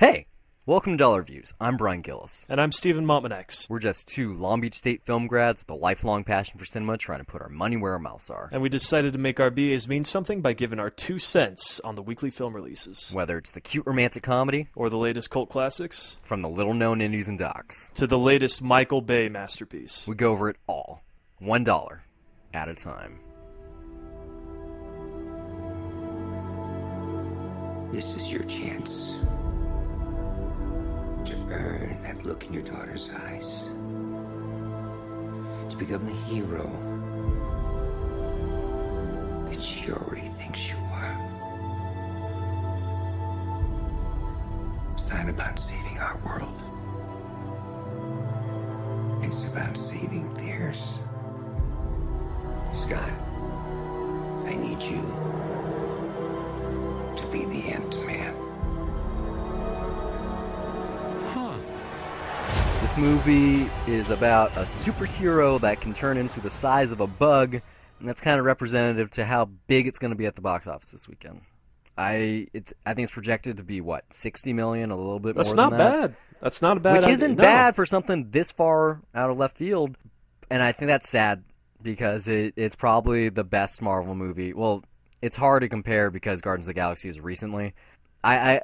Hey, welcome to Dollar Views. I'm Brian Gillis. And I'm Stephen Montmanex. We're just two Long Beach State film grads with a lifelong passion for cinema trying to put our money where our mouths are. And we decided to make our BAs mean something by giving our 2 cents on the weekly film releases. Whether it's the cute romantic comedy, or the latest cult classics, from the little-known indies and docs, to the latest Michael Bay masterpiece. we go over it all, $1 at a time. This is your chance to earn that look in your daughter's eyes, to become the hero that she already thinks you are. It's not about saving our world. It's about saving theirs. Scott, I need you to be the Ant-Man. This movie is about a superhero that can turn into the size of a bug, and that's kind of representative to how big it's going to be at the box office this weekend. I think it's projected to be, what, 60 million, a little bit more than that? That's not bad. That's not a bad Which idea. isn't No. bad for something this far out of left field, and I think that's sad because it's probably the best Marvel movie. Well, it's hard to compare because Guardians of the Galaxy is recently. I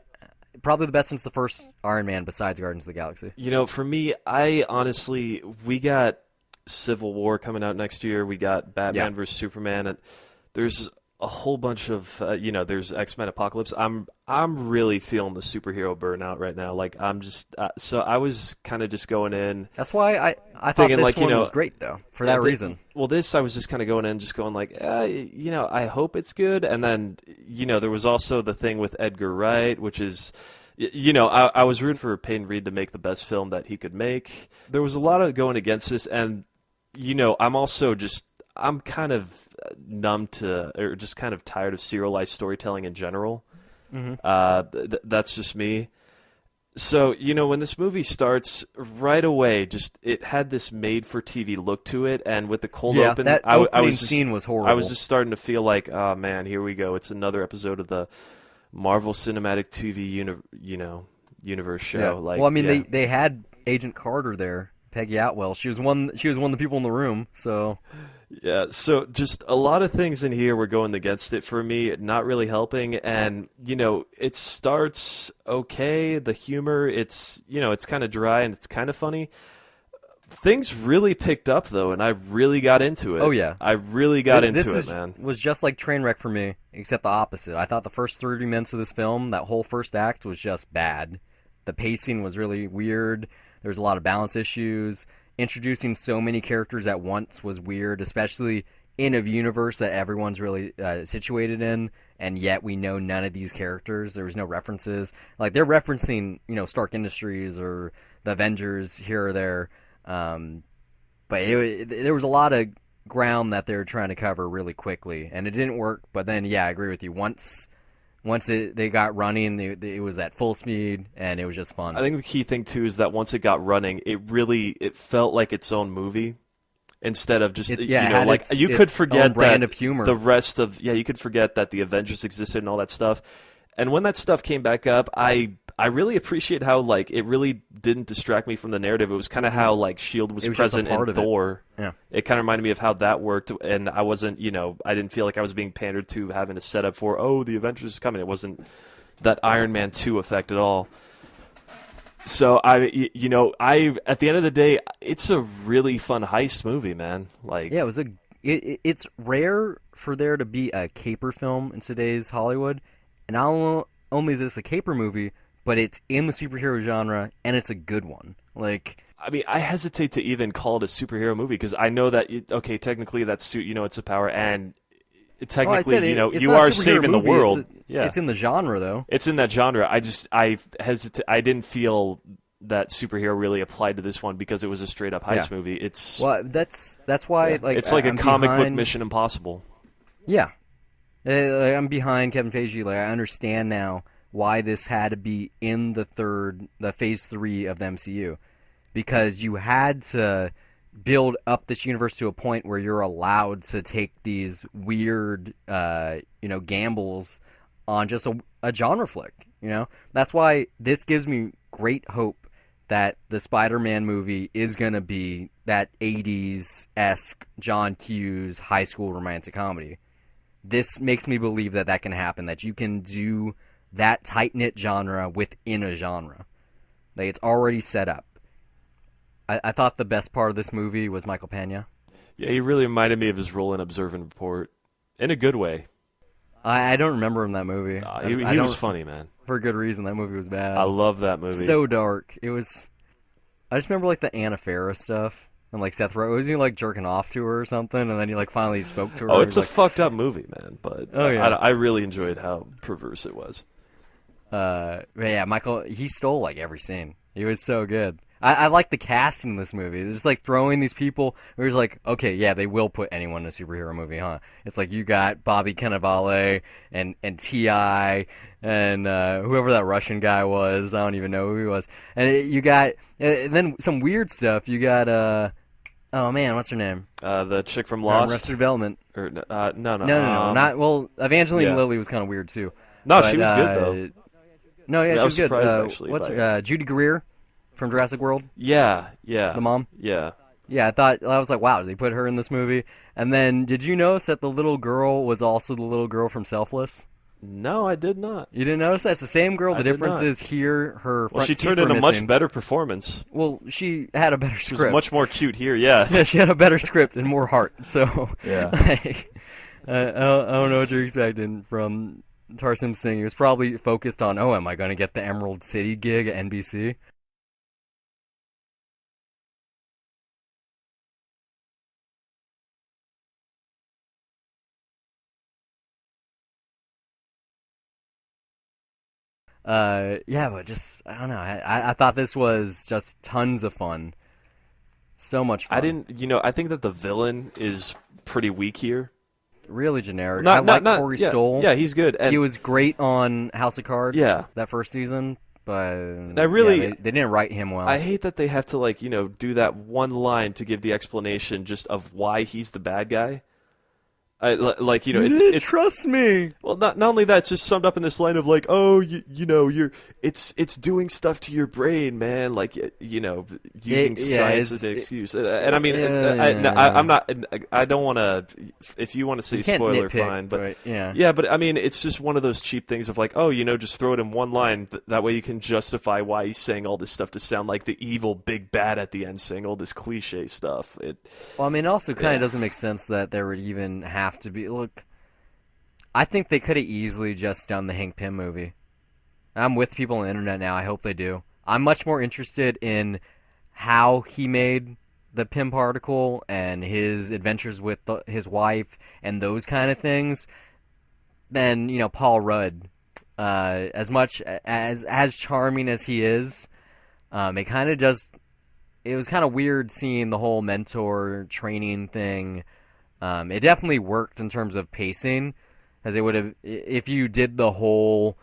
probably the best since the first Iron Man besides Guardians of the Galaxy. You know, for me, we got Civil War coming out next year. We got Batman vs. Superman, and there's a whole bunch of there's X-Men Apocalypse. I'm really feeling the superhero burnout right now. Like I'm just so I was kind of just going in. That's why I thought thinking, this like, one was great though for that reason. Well, this I was just kind of going in, just going like, I hope it's good. And then there was also the thing with Edgar Wright, which is. I was rooting for Peyton Reed to make the best film that he could make. There was a lot of going against this, and I'm kind of numb to, or just kind of tired of serialized storytelling in general. Mm-hmm. That's just me. So, when this movie starts, right away, it had this made-for-TV look to it, and with the cold open, that opening scene was horrible. I was just starting to feel like, oh man, here we go. It's another episode of the Marvel Cinematic TV universe show. Yeah. They had Agent Carter there, Peggy Atwell. She was one of the people in the room. So yeah, so just a lot of things in here were going against it for me, not really helping. And it starts okay. The humor, it's kind of dry and it's kind of funny. Things really picked up, though, and I really got into it. Oh, yeah. I really got into it, man. This was just like Trainwreck for me, except the opposite. I thought the first 30 minutes of this film, that whole first act, was just bad. The pacing was really weird. There was a lot of balance issues. Introducing so many characters at once was weird, especially in a universe that everyone's really situated in, and yet we know none of these characters. There was no references. Like, they're referencing, Stark Industries or the Avengers here or there. But there was a lot of ground that they were trying to cover really quickly, and it didn't work. But then, yeah, I agree with you. Once they got running, it was at full speed, and it was just fun. I think the key thing too is that once it got running, it felt like its own movie instead of just you could forget brand that of humor. The rest of you could forget that the Avengers existed and all that stuff. And when that stuff came back up, I really appreciate how it really didn't distract me from the narrative. It was kind of how S.H.I.E.L.D. was present in Thor. Yeah. It kind of reminded me of how that worked, and I wasn't, I didn't feel like I was being pandered to having to set up for, the Avengers is coming. It wasn't that Iron Man 2 effect at all. So at the end of the day, it's a really fun heist movie, man. It's rare for there to be a caper film in today's Hollywood, and not only is this a caper movie, but it's in the superhero genre, and it's a good one. I hesitate to even call it a superhero movie because I know that technically that's it's a power, and technically you are saving the world. It's in the genre though. It's in that genre. I hesitate. I didn't feel that superhero really applied to this one because it was a straight up heist movie. That's why it's like I'm a comic book behind... Mission Impossible. Yeah, I'm behind Kevin Feige. I understand now why this had to be in the phase 3 of the MCU, because you had to build up this universe to a point where you're allowed to take these weird, gambles on just a genre flick. You know, that's why this gives me great hope that the Spider-Man movie is gonna be that 80s-esque John Hughes high school romantic comedy. This makes me believe that that can happen, that you can do that tight-knit genre within a genre. Like, it's already set up. I thought the best part of this movie was Michael Pena. Yeah, he really reminded me of his role in Observe and Report, in a good way. I don't remember him in that movie. He was funny, man. For good reason. That movie was bad. I love that movie. So dark. It was... I just remember, like, the Anna Faris stuff. And, like, Seth Rogen, was he, like, jerking off to her or something? And then he, like, finally spoke to her. Oh, it's a like, fucked up movie, man. But I really enjoyed how perverse it was. But yeah, Michael, he stole, like, every scene. He was so good. I like the casting in this movie. It's just like throwing these people. It was like, okay, yeah, they will put anyone in a superhero movie, huh? It's like you got Bobby Cannavale and T.I. and whoever that Russian guy was. I don't even know who he was. And you got then some weird stuff. You got oh man, what's her name? The chick from Lost. Arrested Development. Or no, not well. Evangeline Lilly was kind of weird too. No, but, she was good though. No, yeah, she was good. Actually, what's Judy Greer from Jurassic World? Yeah. The mom? Yeah. Yeah, I was like, wow, did they put her in this movie? And then, did you notice that the little girl was also the little girl from Selfless? No, I did not. You didn't notice that? It's the same girl. The difference is here, her front she teeth turned were in a missing. much better performance. Well, she had a better script. She was much more cute here, yeah. Yeah, she had a better script and more heart. So, yeah. Like, I don't know what you're expecting from Tarsem Singh. He was probably focused on, am I going to get the Emerald City gig at NBC? Yeah, but just, I don't know. I thought this was just tons of fun. So much fun. I think that the villain is pretty weak here. Really generic. I like Corey Stoll. Yeah, he's good. And he was great on House of Cards. Yeah. That first season, but they didn't write him well. I hate that they have to do that one line to give the explanation just of why he's the bad guy. It's trust me. Well, not only that, it's just summed up in this line of like, it's doing stuff to your brain, man. Like, using science as an excuse. And I mean, I'm not. I don't want to. If you want to say spoiler, fine. But yeah. But I mean, it's just one of those cheap things of like, just throw it in one line. That way you can justify why he's saying all this stuff to sound like the evil big bad at the end, saying all this cliche stuff. Well, I mean, it also kind of doesn't make sense that there would even have to be. Look, I think they could have easily just done the Hank Pym movie. I'm with people on the internet now. I hope they do. I'm much more interested in how he made the Pym particle and his adventures with his wife and those kind of things than Paul Rudd. As much as charming as he is, it was kind of weird seeing the whole mentor training thing. It definitely worked in terms of pacing, as it would have if you did the whole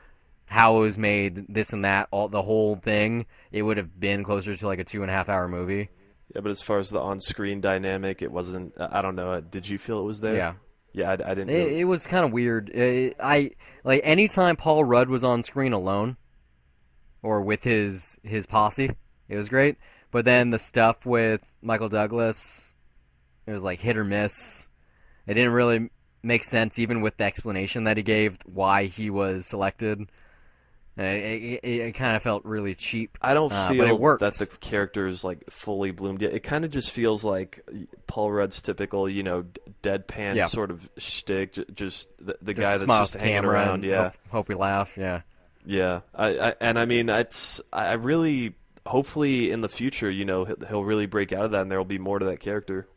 how it was made, this and that, the whole thing. It would have been closer to like a 2.5 hour movie. Yeah, but as far as the on-screen dynamic, it wasn't. I don't know. Did you feel it was there? Yeah. Yeah, I didn't. It was kind of weird. Anytime Paul Rudd was on screen alone, or with his posse, it was great. But then the stuff with Michael Douglas, it was like hit or miss. It didn't really make sense, even with the explanation that he gave why he was selected. It kind of felt really cheap. I don't feel that the character is like fully bloomed yet. It kind of just feels like Paul Rudd's typical, deadpan sort of shtick. Just the guy that's just hanging around. Yeah, hope we laugh. Yeah, yeah. I mean, I really hopefully in the future, he'll really break out of that, and there will be more to that character.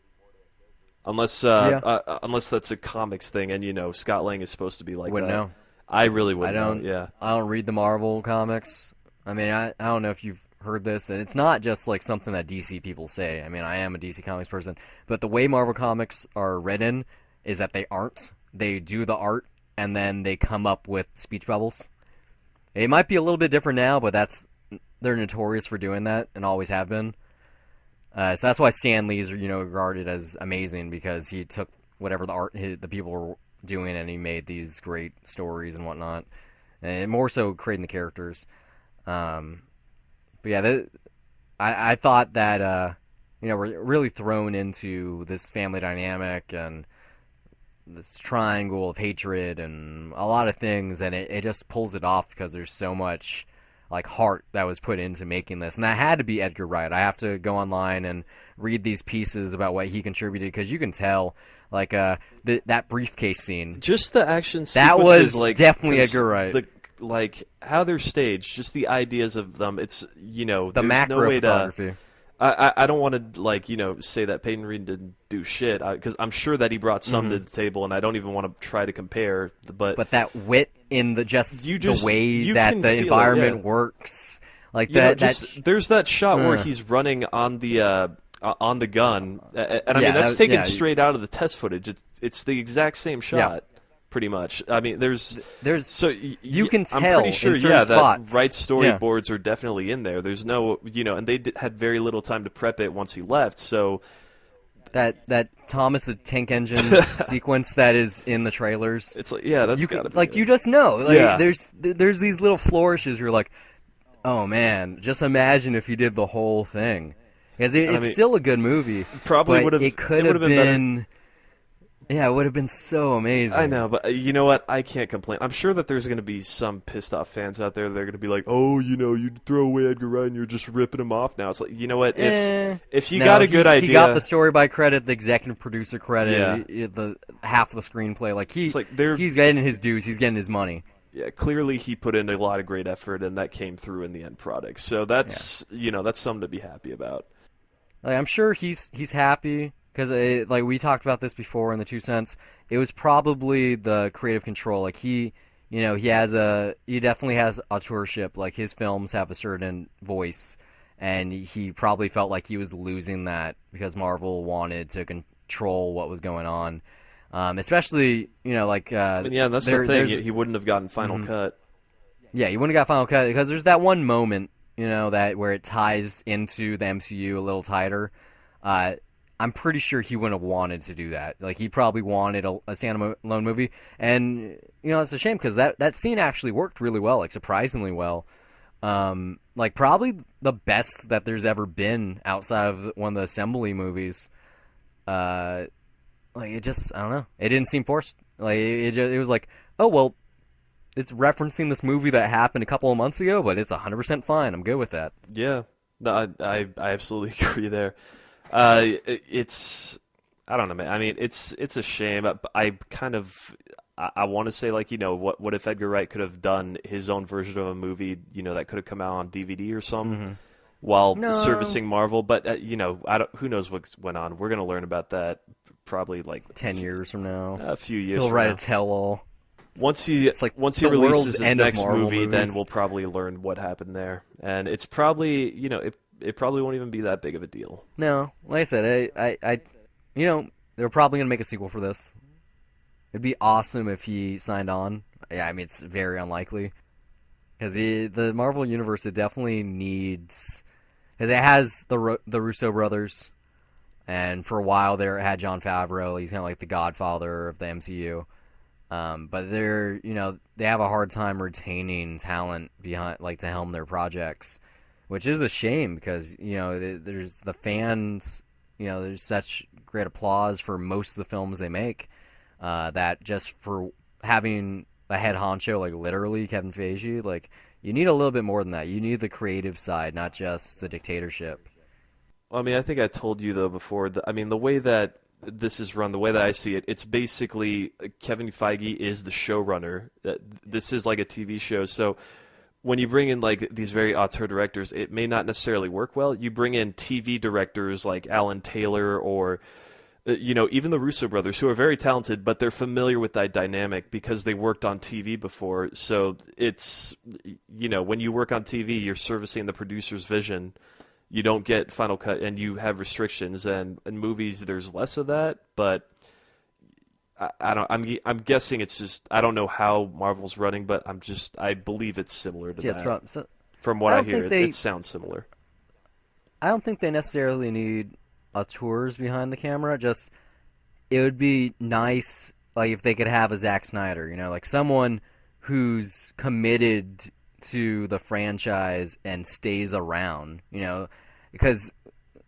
Unless that's a comics thing, and Scott Lang is supposed to be like wouldn't that. know. I really wouldn't know. Yeah, I don't read the Marvel comics. I mean, I don't know if you've heard this, and it's not just like something that DC people say. I mean, I am a DC Comics person, but the way Marvel comics are written is that they aren't. They do the art, and then they come up with speech bubbles. It might be a little bit different now, but they're notorious for doing that and always have been. So that's why Stan Lee's regarded as amazing, because he took whatever the art the people were doing and he made these great stories and whatnot. and more so creating the characters. But yeah, I thought that we're really thrown into this family dynamic and this triangle of hatred and a lot of things, and it just pulls it off because there's so much like heart that was put into making this, and that had to be Edgar Wright. I have to go online and read these pieces about what he contributed because you can tell, like that briefcase scene, just the action sequences, that was like definitely Edgar Wright. Like how they're staged, just the ideas of them. It's the there's macro no way photography. I don't want to say that Peyton Reed didn't do shit because I'm sure that he brought some to the table, and I don't even want to try to compare. But that wit in the the way that the feel environment it, works, like there's that shot where he's running on the gun, and I mean that's taken straight out of the test footage. It's the exact same shot. Pretty much. I mean, there's so you can tell. I'm pretty sure, in certain spots. that Wright's storyboards are definitely in there. There's no, and they had very little time to prep it once he left. So that Thomas the Tank Engine sequence that is in the trailers. It's like, that's gotta be you just know. Like, there's these little flourishes. You're like, oh man, just imagine if he did the whole thing. Because it's still a good movie. Probably would have. It could have been. Better. Yeah, it would have been so amazing. I know, but you know what? I can't complain. I'm sure that there's going to be some pissed off fans out there that are going to be like, "Oh, you throw away Edgar Wright and you're just ripping him off now." It's like, you know what? If you got a good idea, he got the story by credit, the executive producer credit, the half of the screenplay. Like he's getting his dues. He's getting his money. Yeah, clearly he put in a lot of great effort, and that came through in the end product. So that's that's something to be happy about. Like, I'm sure he's happy. Because like we talked about this before in the 2 cents, it was probably the creative control. Like he definitely has authorship. Like his films have a certain voice, and he probably felt like he was losing that because Marvel wanted to control what was going on. Especially that's the thing. He wouldn't have gotten Final Cut. Yeah, he wouldn't have got Final Cut because there's that one moment that where it ties into the MCU a little tighter. I'm pretty sure he wouldn't have wanted to do that. Like, he probably wanted a standalone movie. And, it's a shame because that scene actually worked really well, like, surprisingly well. Like, probably the best that there's ever been outside of one of the Assembly movies. Like, it just, I don't know. It didn't seem forced. Like, it was like, oh, well, it's referencing this movie that happened a couple of months ago, but it's 100% fine. I'm good with that. Yeah. No, I absolutely agree there. It's, I don't know, man. I mean, it's a shame. I want to say, like, what if Edgar Wright could have done his own version of a movie, that could have come out on DVD or something while servicing Marvel. But who knows what went on? We're gonna learn about that probably like 10 years from now. A few years. He'll write a tell-all. Once he releases his next movie, then we'll probably learn what happened there, and it's probably It probably won't even be that big of a deal. No, like I said, they're probably gonna make a sequel for this. It'd be awesome if he signed on. Yeah, I mean it's very unlikely because the Marvel universe it definitely needs because it has the Russo brothers, and for a while there it had Jon Favreau. He's kind of like the godfather of the MCU. But they have a hard time retaining talent behind to helm their projects. Which is a shame because, there's the fans, there's such great applause for most of the films they make that just for having a head honcho, like literally Kevin Feige, like you need a little bit more than that. You need the creative side, not just the dictatorship. I mean, I think I told you, though, before, the way that this is run, the way that I see it, it's basically Kevin Feige is the showrunner. This is like a TV show, so when you bring in like these very auteur directors, it may not necessarily work well. You bring in TV directors like Alan Taylor or even the Russo brothers, who are very talented, but they're familiar with that dynamic because they worked on TV before. So it's when you work on TV, you're servicing the producer's vision. You don't get Final Cut, and you have restrictions. And in movies, there's less of that, but I'm guessing it's just I don't know how Marvel's running, but I believe it's similar to that. From what I hear, it sounds similar. I don't think they necessarily need auteurs behind the camera. Just it would be nice, like if they could have a Zack Snyder, like someone who's committed to the franchise and stays around, because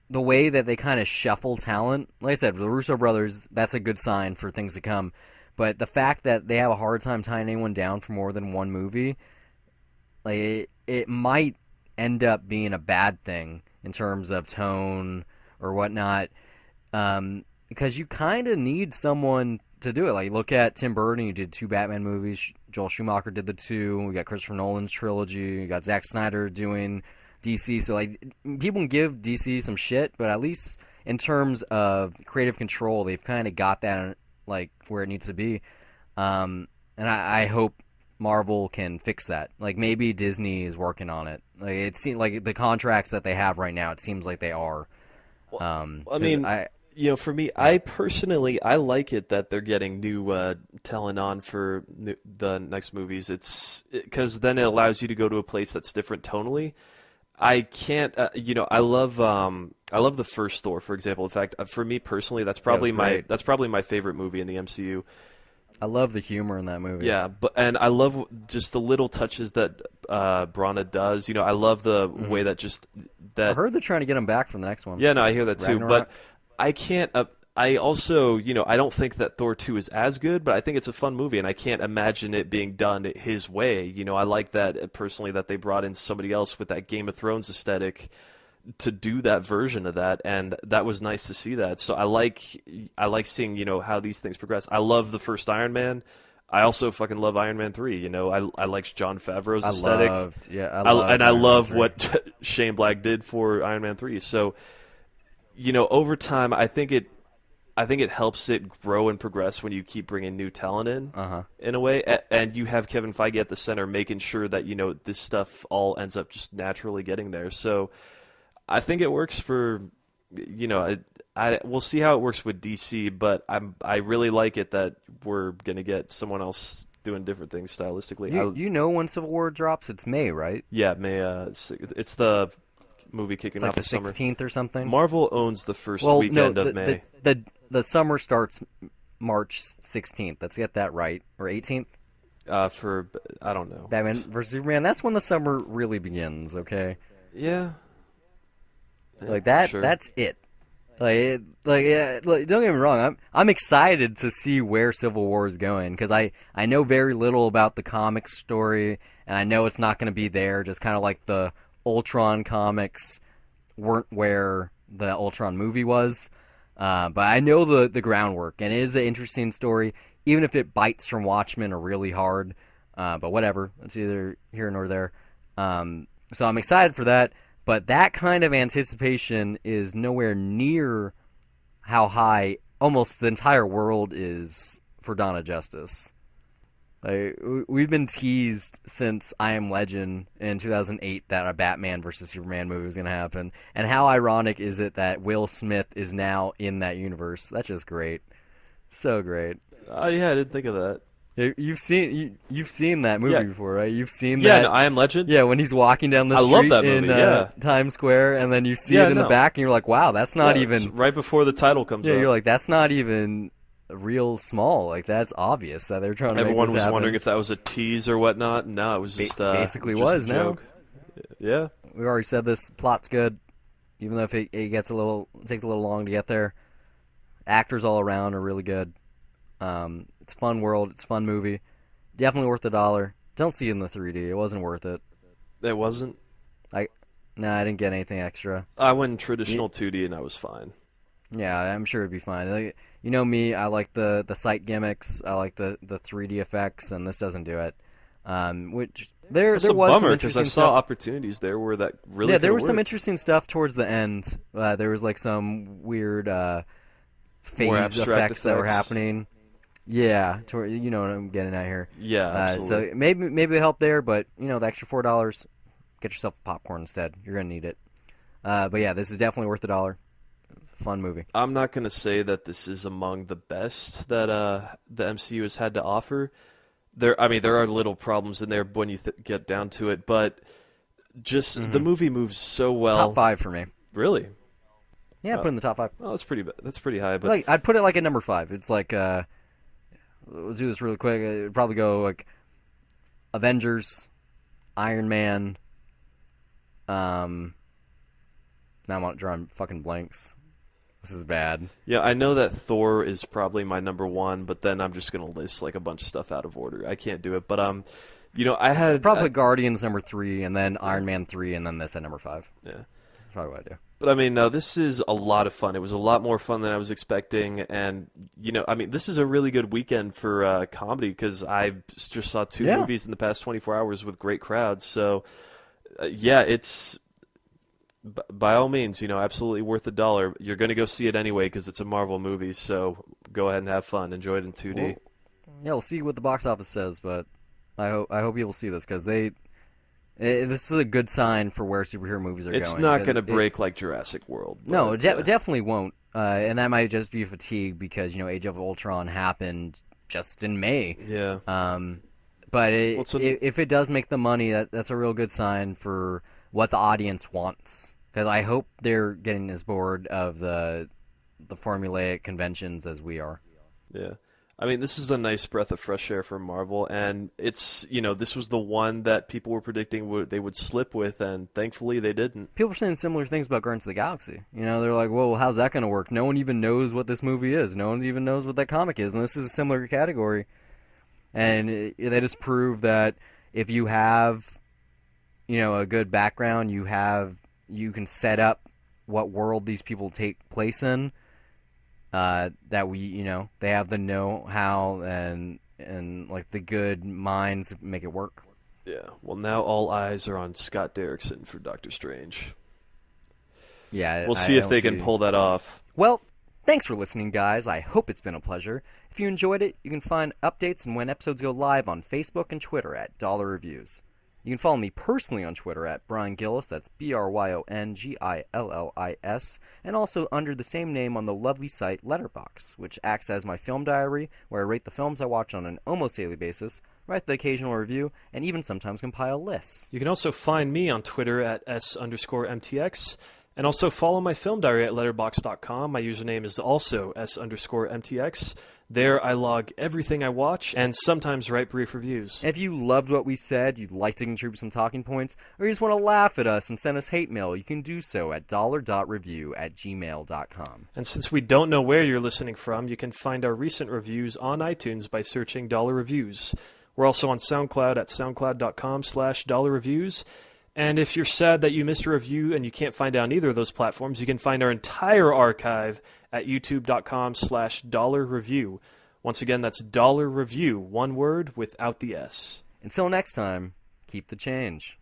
the way that they kind of shuffle talent, like I said, the Russo brothers, that's a good sign for things to come. But the fact that they have a hard time tying anyone down for more than one movie, like it might end up being a bad thing in terms of tone or whatnot, because you kind of need someone to do it. Like, look at Tim Burton, who did 2 Batman movies. Joel Schumacher did the 2. We got Christopher Nolan's trilogy. We got Zack Snyder doing DC. So, like, people can give DC some shit, but at least in terms of creative control, they've kind of got that, like, where it needs to be. And I hope Marvel can fix that. Like, maybe Disney is working on it. Like, it seems like the contracts that they have right now, it seems like they are. I mean, for me, I personally, I like it that they're getting new talent on for the next movies. It's because then it allows you to go to a place that's different tonally. I can't, I love the first Thor, for example. In fact, for me personally, that's probably my favorite movie in the MCU. I love the humor in that movie. Yeah, and I love just the little touches that Brana does. I love the way that I heard they're trying to get him back from the next one. Yeah, no, I hear that too. Ragnarok. But I can't. I also, I don't think that Thor 2 is as good, but I think it's a fun movie, and I can't imagine it being done his way. I like that personally that they brought in somebody else with that Game of Thrones aesthetic to do that version of that, and that was nice to see that. So I like seeing how these things progress. I love the first Iron Man. I also fucking love Iron Man 3. I like Jon Favreau's aesthetic. I love what Shane Black did for Iron Man 3. So over time, I think it helps it grow and progress when you keep bringing new talent in a way, and you have Kevin Feige at the center making sure that this stuff all ends up just naturally getting there. So I think it works for, we'll see how it works with DC, but I really like it that we're gonna get someone else doing different things stylistically. You know when Civil War drops? It's May, right? Yeah, May. It's the movie kicking off the summer. 16th or something. Marvel owns the first weekend of May. The summer starts March 16th. Let's get that right, or 18th. For I don't know. Batman vs Superman. That's when the summer really begins. Okay. Yeah. Like that. Sure. That's it. Like, don't get me wrong. I'm excited to see where Civil War is going because I know very little about the comic story, and I know it's not going to be there. Just kind of like the Ultron comics weren't where the Ultron movie was. But I know the groundwork, and it is an interesting story, even if it bites from Watchmen or really hard. But whatever, it's either here nor there. So I'm excited for that. But that kind of anticipation is nowhere near how high almost the entire world is for Dawn of Justice. Like, we've been teased since I Am Legend in 2008 that a Batman versus Superman movie was going to happen. And how ironic is it that Will Smith is now in that universe? That's just great. So great. Oh, yeah, I didn't think of that. You've seen that movie before, right? You've seen that. Yeah, no, I Am Legend. Yeah, when he's walking down the street love that movie, in Times Square, and then you see it in the back, and you're like, wow, that's not even... It's right before the title comes up. Yeah, you're like, that's not even real small. Like, that's obvious that they're trying to Everyone make this was happen. wondering if that was a tease or whatnot. No, it was just... basically just was, a joke. Yeah. We already said this. Plot's good, even though if it takes a little long to get there. Actors all around are really good. It's a fun world. It's a fun movie. Definitely worth $1. Don't see it in the 3D. It wasn't worth it. It wasn't? I didn't get anything extra. I went traditional 2D and I was fine. Yeah, I'm sure it'd be fine. Like, you know me, I like the sight gimmicks. I like the 3D effects, and this doesn't do it. Which there was some bummer because I saw stuff. Opportunities there where that really there was worked. some interesting stuff towards the end. There was like some weird phase effects that were happening. Yeah, you know what I'm getting at here. Yeah, absolutely. So maybe it helped there, but the extra $4, get yourself popcorn instead. You're gonna need it. But yeah, this is definitely worth $1. Fun movie. I'm not gonna say that this is among the best that the MCU has had to offer. There are little problems in there when you get down to it, but just the movie moves so well. Top 5 for me. Really? Yeah, put it in the top 5. Oh, that's pretty high. But I'd put it like at number 5. It's like. We'll do this really quick. It'd probably go like Avengers, Iron Man. Now I'm drawing fucking blanks. This is bad. Yeah, I know that Thor is probably my number one, but then I'm just gonna list like a bunch of stuff out of order. I can't do it, but I had probably Guardians number 3, and then Iron Man 3, and then this at number 5. Yeah, that's probably what I do. But I mean, no, this is a lot of fun. It was a lot more fun than I was expecting, and this is a really good weekend for comedy because I just saw 2 movies in the past 24 hours with great crowds. So, it's. By all means, absolutely worth $1. You're going to go see it anyway because it's a Marvel movie, so go ahead and have fun. Enjoy it in 2D. We'll see what the box office says, but I hope people see this because this is a good sign for where superhero movies are going. It's not going to break like Jurassic World. No, it definitely won't, and that might just be fatigue because Age of Ultron happened just in May. Yeah. But if it does make the money, that's a real good sign for what the audience wants. Because I hope they're getting as bored of the formulaic conventions as we are. Yeah. I mean, this is a nice breath of fresh air for Marvel, and it's, this was the one that people were predicting they would slip with, and thankfully they didn't. People are saying similar things about Guardians of the Galaxy. They're like, well, how's that going to work? No one even knows what this movie is. No one even knows what that comic is, and this is a similar category. And they just prove that if you have, a good background, you can set up what world these people take place in. That they have the know-how and like the good minds make it work. Yeah. Well, now all eyes are on Scott Derrickson for Doctor Strange. Yeah. We'll see if they can pull that off. Well, thanks for listening, guys. I hope it's been a pleasure. If you enjoyed it, you can find updates and when episodes go live on Facebook and Twitter at Dollar Reviews. You can follow me personally on Twitter at Brian Gillis, that's BryonGillis, and also under the same name on the lovely site Letterboxd, which acts as my film diary, where I rate the films I watch on an almost daily basis, write the occasional review, and even sometimes compile lists. You can also find me on Twitter at S_MTX, and also follow my film diary at letterboxd.com. My username is also S_MTX. There I log everything I watch and sometimes write brief reviews. If you loved what we said, you'd like to contribute some talking points, or you just want to laugh at us and send us hate mail, you can do so at dollar.review@gmail.com. And since we don't know where you're listening from, you can find our recent reviews on iTunes by searching Dollar Reviews. We're also on SoundCloud at soundcloud.com/dollarreviews. And if you're sad that you missed a review and you can't find it on either of those platforms, you can find our entire archive at youtube.com/dollarreview. Once again, that's Dollar Review, one word without the S. Until next time, keep the change.